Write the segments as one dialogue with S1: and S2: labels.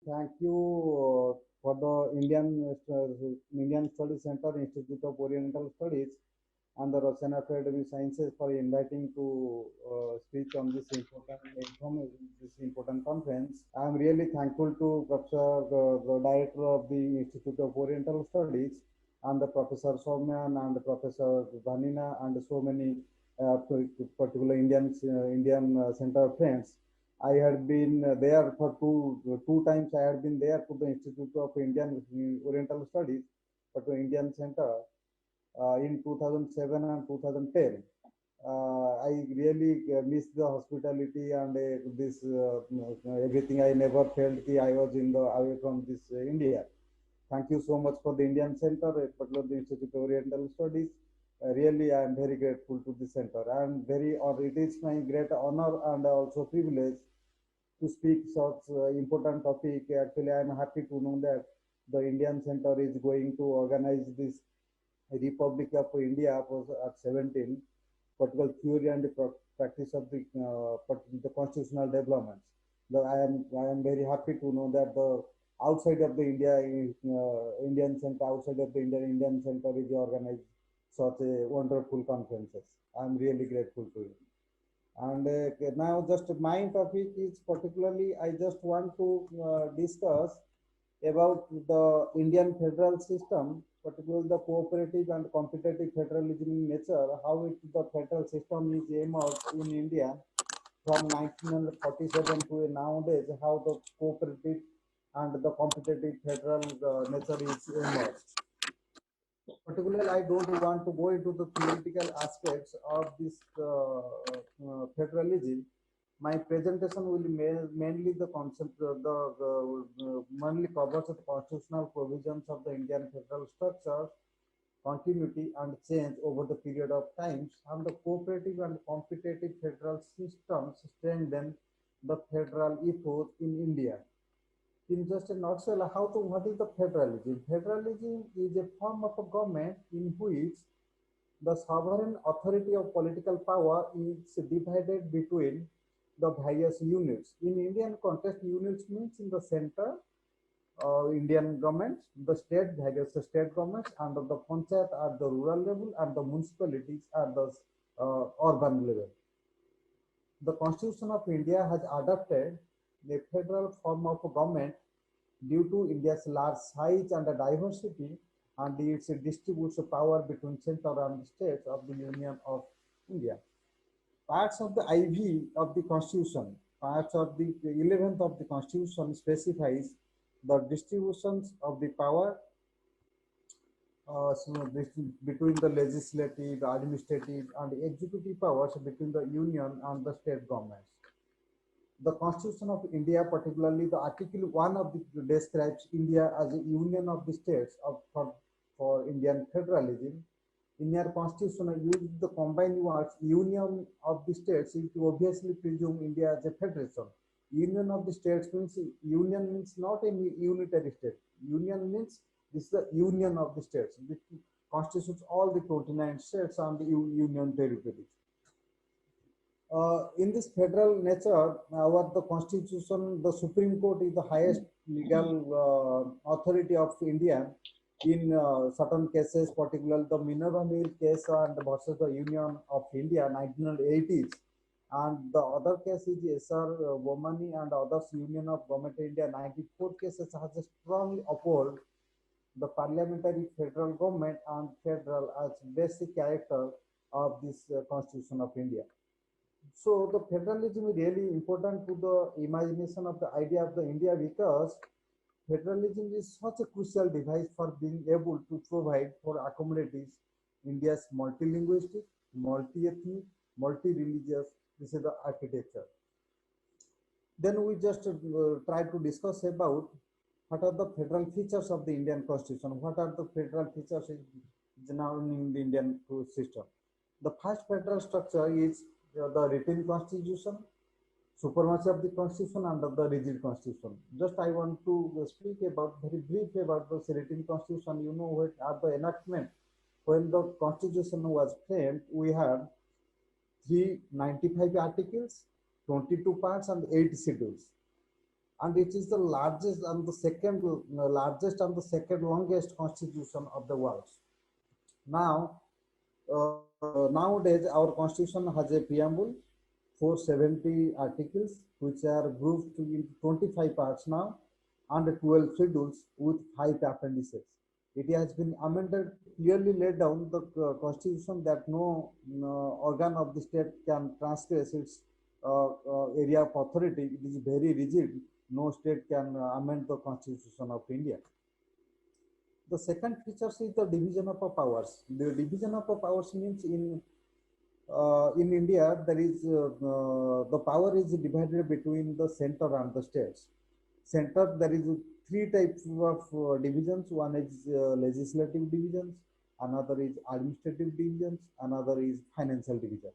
S1: thank you for the Indian Studies Center, Institute of Oriental Studies, and the Russian Academy Sciences for inviting to speak on this important conference. I am really thankful to Professor, the Director of the Institute of Oriental Studies, and the Professor Soumyan and the Professor Vanina and so many particular Indian Center friends. I had been there for two times. I had been there to the Institute of Indian Oriental Studies, for the Indian Center in 2007 and 2010. I really missed the hospitality and this everything. I never felt that I was in the away from this India. Thank you so much for the Indian Center, particularly the Institute of Oriental Studies. Really, I am very grateful to the center. It is my great honor and also privilege to speak such important topic. Actually, I am happy to know that the Indian Center is going to organize this Republic of India at 17, particular theory and the practice of the constitutional developments. I am very happy to know that the outside of the Indian Center, outside of the Indian Center is organized such a wonderful conferences. I am really grateful to you. And now just my topic is particularly, I just want to discuss about the Indian federal system, particularly the cooperative and competitive federalism in nature, how the federal system is emerged in India from 1947 to nowadays, how the cooperative and the competitive federal nature is emerged. Particularly, I don't want to go into the theoretical aspects of this federalism. My presentation will mainly the concept, mainly covers the constitutional provisions of the Indian federal structure, continuity and change over the period of times, and the cooperative and competitive federal systems strengthen the federal ethos in India. In just a nutshell, what is the federalism? Federalism is a form of a government in which the sovereign authority of political power is divided between the various units. In Indian context, units means in the center, Indian governments, the state, various state governments, and the panchayat at the rural level, and the municipalities at the urban level. The Constitution of India has adopted the federal form of government due to India's large size and diversity, and its distributes power between central and states of the Union of India. Parts of the IV of the Constitution, parts of the 11th of the Constitution specifies the distributions of the power between the legislative, administrative, and executive powers between the Union and the state governments. The Constitution of India, particularly the Article 1 of the describes India as a union of the states for Indian federalism. In your Constitution, use the combined words union of the states to obviously presume India as a federation. Union of the states means union means not a unitary state. Union means this is the union of the states, which constitutes all the 29 states and the union territories. In this federal nature, the Constitution, the Supreme Court is the highest legal authority of India in certain cases, particularly the Minerva Mill case and versus the Union of India, 1980s. And the other case is SR Bomani and others Union of Government of India, 94 cases has strongly upheld the parliamentary federal government and federal as basic character of this Constitution of India. So the federalism is really important to the imagination of the idea of the India, because federalism is such a crucial device for being able to provide for accommodating India's multilinguistic, multi-ethnic, multi-religious, this is the architecture. Then we just try to discuss about what are the federal features of the Indian Constitution, what are the federal features now in the Indian system. The first federal structure is the written constitution, supremacy of the constitution, and the rigid constitution. Just I want to speak about very brief about the written constitution. You know what at the enactment, when the constitution was framed, we had 395 articles, 22 parts, and 8 schedules. and it is the largest and the second largest and the second longest constitution of the world. Now, nowadays our constitution has a preamble, 470 articles, which are grouped into 25 parts now, and 12 schedules with 5 appendices. It has been amended, clearly laid down the constitution that no organ of the state can transgress its area of authority. It is very rigid. No state can amend the constitution of India. The second feature is the division of powers. The division of powers means in India there is the power is divided between the center and the states. Center, there is 3 types of divisions. One is legislative divisions, another is administrative divisions, another is financial divisions.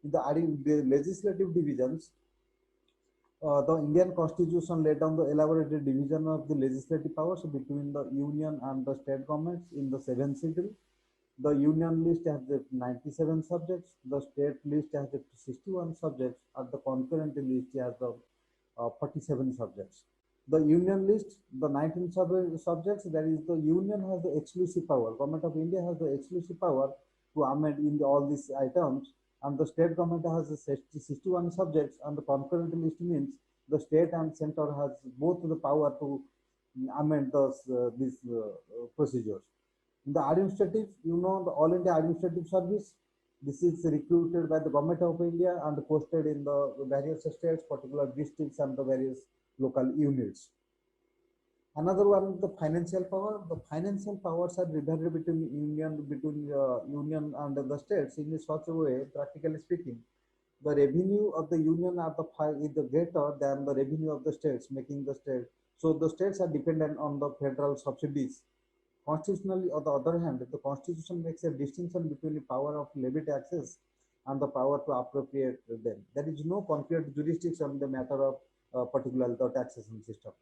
S1: In the legislative divisions, the Indian Constitution laid down the elaborated division of the legislative powers between the union and the state governments in the 7th schedule. The union list has 97 subjects, the state list has 61 subjects, and the concurrent list has 47 subjects. The union list, the 19 subjects, that is the union has the exclusive power. Government of India has the exclusive power to amend in all these items, and the state government has 61 subjects, and the concurrent list means the state and center has both the power to amend these procedures. In the administrative, the All India Administrative Service, this is recruited by the Government of India and posted in the various states, particular districts, and the various local units. Another one is the financial power. The financial powers are divided between union and the states in such a way, practically speaking, the revenue of the union is the greater than the revenue of the states, making the state. So the states are dependent on the federal subsidies. Constitutionally, on the other hand, the Constitution makes a distinction between the power of levy taxes and the power to appropriate them. There is no concrete jurisdiction on the matter of particular the taxation system.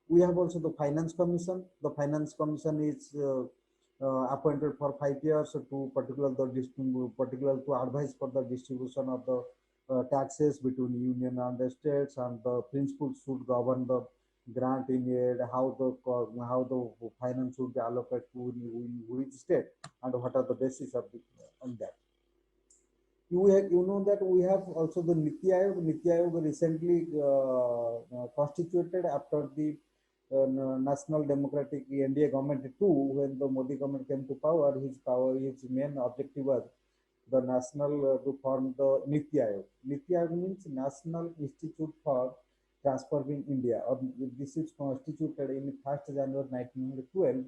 S1: We have also the Finance Commission. The Finance Commission is appointed for 5 years to particular to advise for the distribution of the taxes between union and the states, and the principles should govern the grant in aid, how the finance should be allocated to which state, and what are the basis of on that. You know that we have also the Niti Aayog. Niti Aayog recently constituted after the National Democratic NDA government too. When the Modi government came to power, his main objective was the national to form the Niti Aayog. Niti Aayog means National Institute for Transforming India. This is constituted in 1st January 1912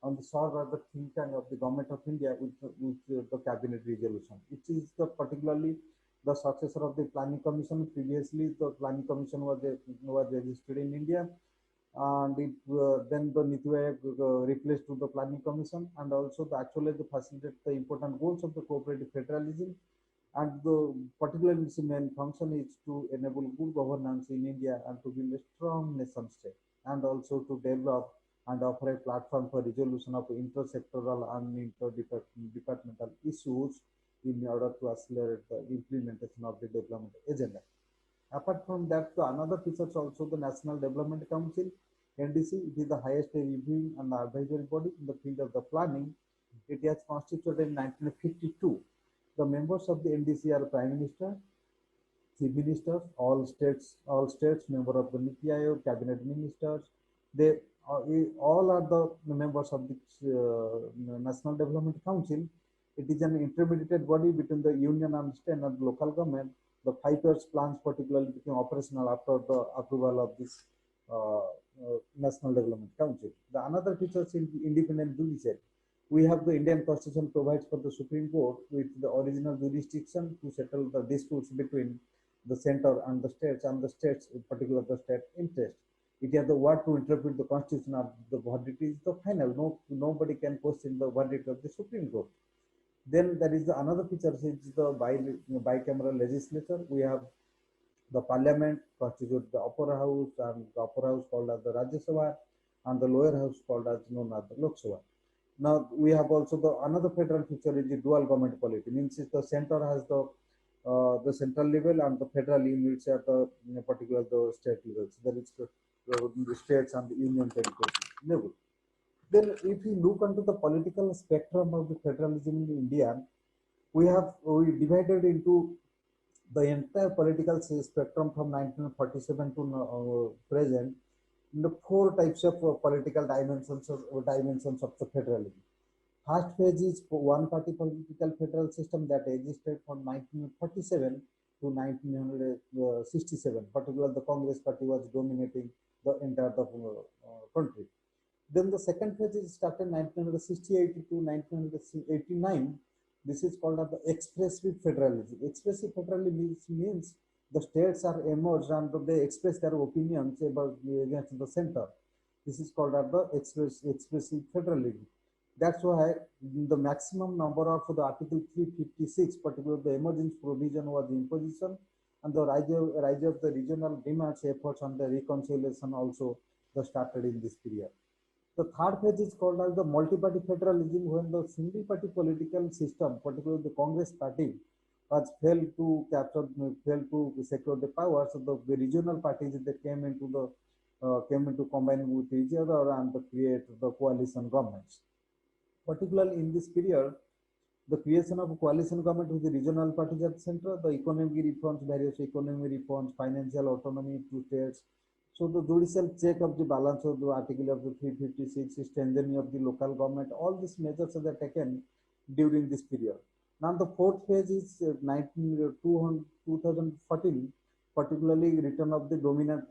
S1: on the sort of the think tank of the Government of India with the cabinet resolution. It is particularly the successor of the Planning Commission. Previously, the Planning Commission was registered in India, and then the Niti Aayog replaced to the Planning Commission, and also actually facilitate the important goals of the cooperative federalism. And particularly its main function is to enable good governance in India and to build a strong nation state, and also to develop and offer a platform for resolution of intersectoral and interdepartmental issues in order to accelerate the implementation of the development agenda. Apart from that, another feature is also the National Development Council, NDC. It is the highest reviewing and advisory body in the field of the planning. It has constituted in 1952. The members of the NDC are Prime Minister, Chief Ministers, all states member of the Niti Aayog, Cabinet Ministers. They all are the members of the National Development Council. It is an intermediate body between the union and state and the local government. The 5 years plans particularly became operational after the approval of this National Development Council. The another feature is independent judiciary. We have the Indian Constitution provides for the Supreme Court with the original jurisdiction to settle the disputes between the center and the states, in particular the state interest. It has the word to interpret the Constitution, and the verdict is the final. Nobody can question the verdict of the Supreme Court. Then there is another feature, is the bicameral legislature. We have the Parliament constitute the upper house, and the upper house called as the Rajya Sabha, and the lower house called as known as the Lok Sabha. Now we have also the another federal feature is the dual government polity. Means the center has the the central level and the federal units at the particular the state levels. That is the states and the union territories level. Then, if we look into the political spectrum of the federalism in India, we divided into the entire political spectrum from 1947 to present in the four types of political dimensions of the federalism. First phase is one party political federal system that existed from 1947 to 1967. Particularly, the Congress party was dominating the entire country. Then the second phase is started 1968 to 1989. This is called as the expressive federalism. Expressive federalism means the states are emerged and they express their opinions about against the center. This is called as the expressive federalism. That's why the maximum number of the Article 356, particularly the emergence provision, was imposition, and the rise of the regional demands efforts and the reconciliation also started in this period. The third phase is called as the multi-party federalism, when the single-party political system, particularly the Congress party, was failed to secure the power. So the regional parties that came into combining with each other and to create the coalition governments. Particularly in this period, the creation of a coalition government with the regional parties at the center, the economic reforms, various economic reforms, financial autonomy to states. So the judicial check of the balance of the article of the 356, strengthening of the local government, all these measures are taken during this period. Now the fourth phase is 2014, particularly return of the dominant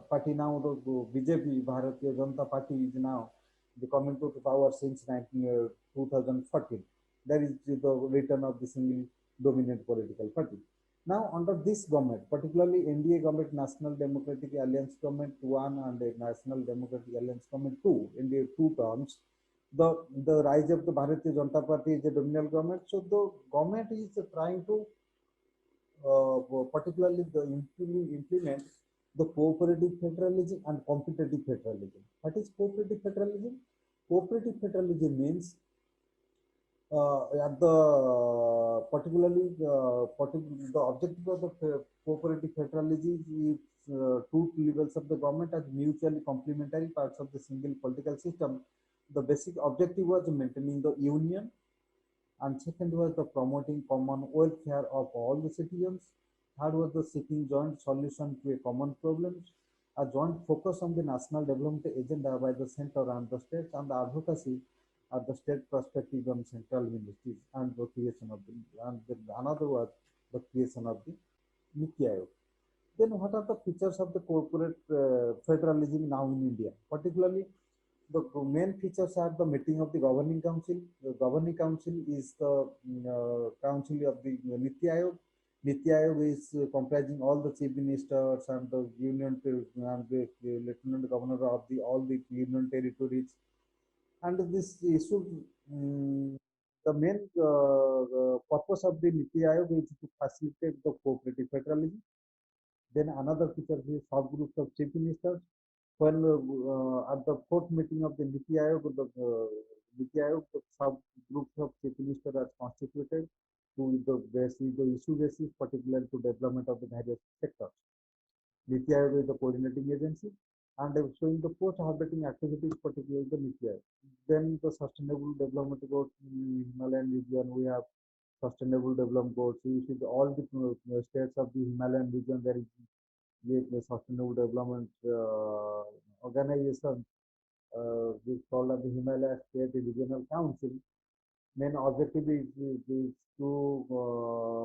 S1: party now, the BJP, Bharatiya Janata Party is now the coming to power since 2014. That is the return of the single dominant political party. Now, under this government, particularly NDA government, National Democratic Alliance government 1 and the National Democratic Alliance government 2, NDA 2 terms, the rise of the Bharatiya Janata Party is a dominant government. So the government is trying to particularly implement the cooperative federalism and competitive federalism. What is cooperative federalism? Cooperative federalism means at the particularly the objective of the cooperative federalism is two levels of the government as mutually complementary parts of the single political system. The basic objective was maintaining the union, and second was the promoting common welfare of all the citizens. Third was the seeking joint solution to a common problems, a joint focus on the national development agenda by the center and the states, and the advocacy at the state perspective on central ministries, and the creation of the, and another was the creation of the Niti Aayog. Then what are the features of the corporate federalism now in India? Particularly, the main features are the meeting of the governing council. The governing council is the council of the Niti Aayog. Niti Aayog is comprising all the chief ministers and the union and the lieutenant governor of the all the union territories. And this issue, the main purpose of the Niti Aayog is to facilitate the cooperative federalism. Then another feature is subgroups of chief ministers. When at the fourth meeting of the Niti Aayog, the subgroups of chief ministers are constituted to the issue basis, particularly to development of the various sectors. Niti Aayog is the coordinating agency, and showing the post-harvesting activities, particularly the Niti Aayog. Then the sustainable development goals in Himalayan region, we have sustainable development goals. You see all the states of the Himalayan region, there is the sustainable development organization, which called the Himalaya State Regional Council. Main objective is to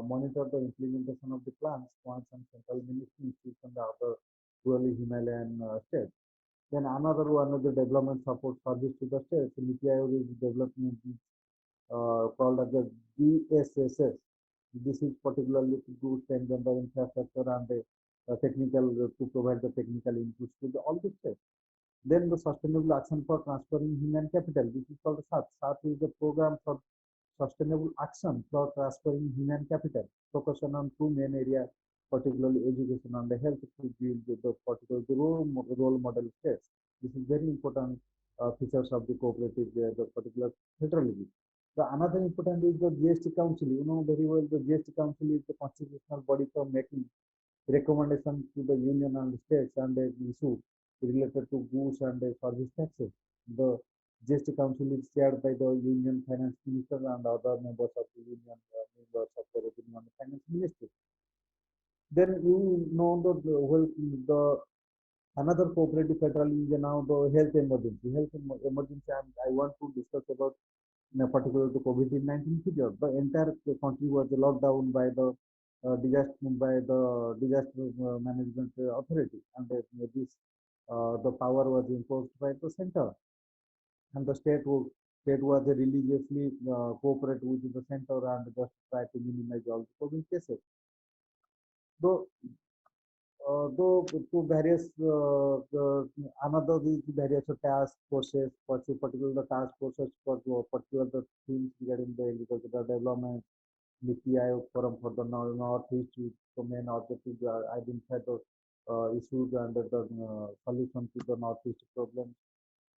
S1: monitor the implementation of the plans, points, and central ministries and the other truly Himalayan states. Then another one of the development support service to the states. Niti Aayog is development called as the DSSS. This is particularly to do strengthen the infrastructure and the technical to provide the technical inputs to all the states. Then the sustainable action for transferring human capital. This is called SAT. SAT is the program for sustainable action for transferring human capital, focusing on two main areas, particularly education and the health, to build the particular role model states. This is very important features of the cooperative, the particular federalism. The another important is the GST Council. You know very well the GST Council is the constitutional body for making recommendations to the union and states and issue related to goods and service taxes. The GST Council is chaired by the Union Finance Minister and other members of the Union members of the Revenue and Finance Ministry. Then you know the another cooperative federalism is now the health emergency. Emergency, and I want to discuss about in a particular the COVID-19 period. The entire country was locked down by the disaster management authority, and this the power was imposed by the center, and the state was religiously cooperate with the center and just try to minimize all the COVID cases. Though though to various another these various task forces, particular the task forces for particular the things regarding the agricultural development, Niti Aayog Forum for the Northeast, with the main objective to identify the issues and the solution to the Northeast problems.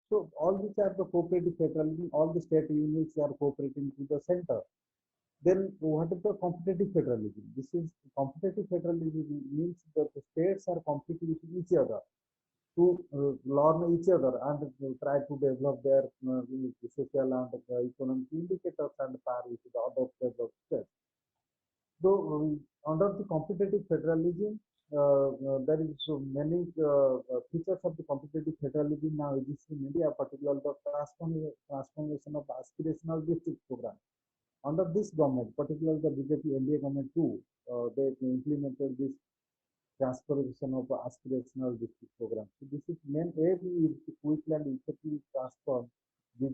S1: So all these are the cooperative federalism. All the state units are cooperating to the center. Then what is the competitive federalism? This is competitive federalism means that the states are competing with each other to learn each other and try to develop their social and economic indicators and par with the other developed states. So under the competitive federalism, there is so many features of the competitive federalism now exists in India, particularly the transformation of aspirational district program. Under this government, particularly the BJP NDA government too, they implemented this transformation of aspirational district program. So this is main aim is to quickly and effectively transform these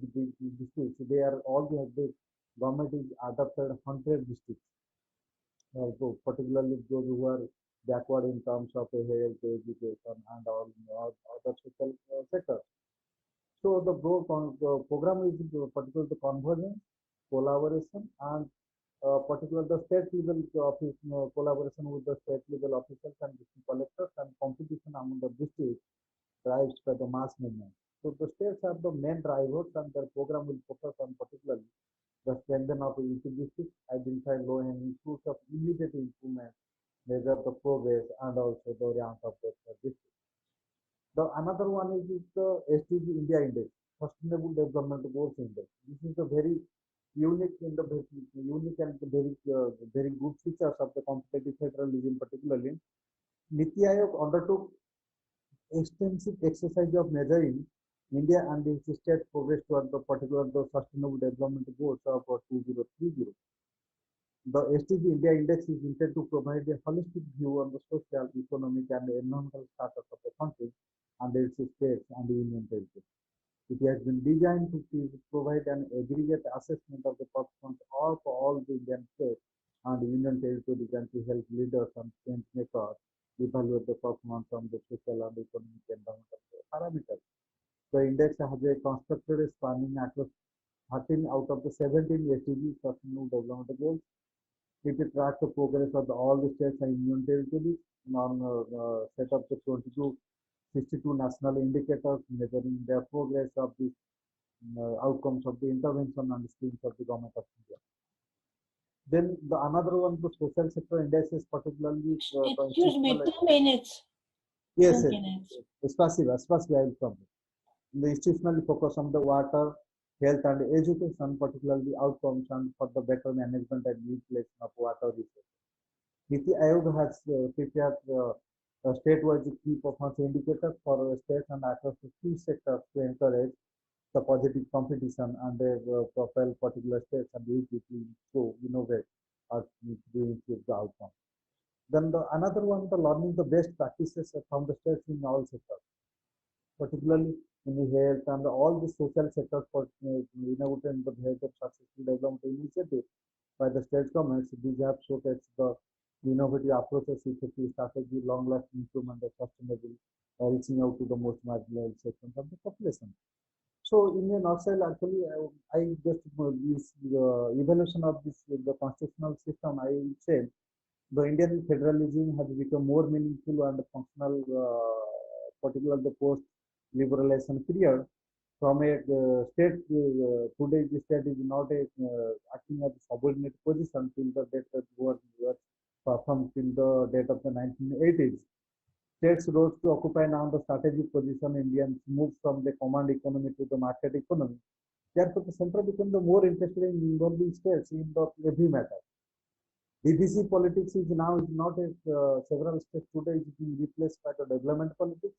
S1: districts. They are all the government is adopted 100 districts. So particularly those who are backward in terms of health, education, and all other social sectors. So the program is particularly the convergence, collaboration, and particularly the state level office collaboration with the state level officials and district collectors and competition among the districts drives by the mass movement. So the states are the main drivers, and their program will focus on particularly the strengthening of each district, identify low-hanging fruits of immediate improvement, measure the progress, and also the rank of the district. The another one is the SDG India Index, Sustainable Development Goals Index. This is a very unique in the unique and very good features of the competitive federalism, particularly. Niti Aayog undertook extensive exercise of measuring India and its state progress toward the particular the sustainable development goals of 2030. The SDG India Index is intended to provide a holistic view on the social, economic, and environmental status of the country and its states and union territories. It has been designed to provide an aggregate assessment of the performance of all the Indian states and union territories and to help leaders and change makers evaluate the performance on the social and economic environmental parameters. The index has a constructed spanning across 13 out of the 17 SDG Sustainable Development Goals. It tracks the progress of all the states and union territories on set up the 62 national indicators measuring the progress of the outcomes of the intervention and schemes of the government of India. Then the another one, the social sector indices, particularly.
S2: Excuse me, 2 minutes.
S1: Yes, yes. Spasiba, I will come. The institutionally focus on the water, health, and education, particularly outcomes and for the better management and utilization of water resources. Niti Aayog has prepared state-wise key performance indicators for states and across the key sectors to encourage the positive competition and profile particular states and use to innovate or to improve the outcome. Then the another one, the learning the best practices from the states in all sectors, particularly in the health and all the social sectors for innovating the health of successful development initiatives by the state governments. These have showcased the innovative approaches, effective strategy, long-lasting improvement of sustainable, reaching out to the most marginalized sections of the population. So, in a nutshell, actually, I just this evolution of this the constitutional system. I will say the Indian federalism has become more meaningful and functional, particularly the post-liberalization period. from a state, today the state is not a acting as a subordinate position till the date that was performed till the date of the 1980s. States rose to occupy now the strategic position. Indians moved from the command economy to the market economy. Therefore, the center became the more interested in involving states in the every matter. DVC politics is now is not a several states today is being replaced by the development politics.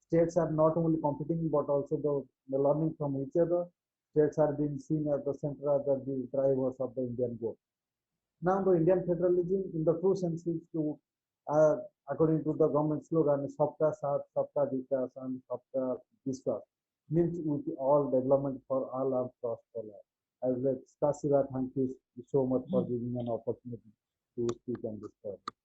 S1: States are not only competing but also the learning from each other. States are being seen as the center as the drivers of the Indian growth. Now the Indian federalism in the true sense is to, uh, according to the government slogan, Sabka Saath, Sabka Vikas and Sabka Vishwas, means with all development for all and trust for all. I would like Siva, thank you so much for giving an opportunity to speak on this topic.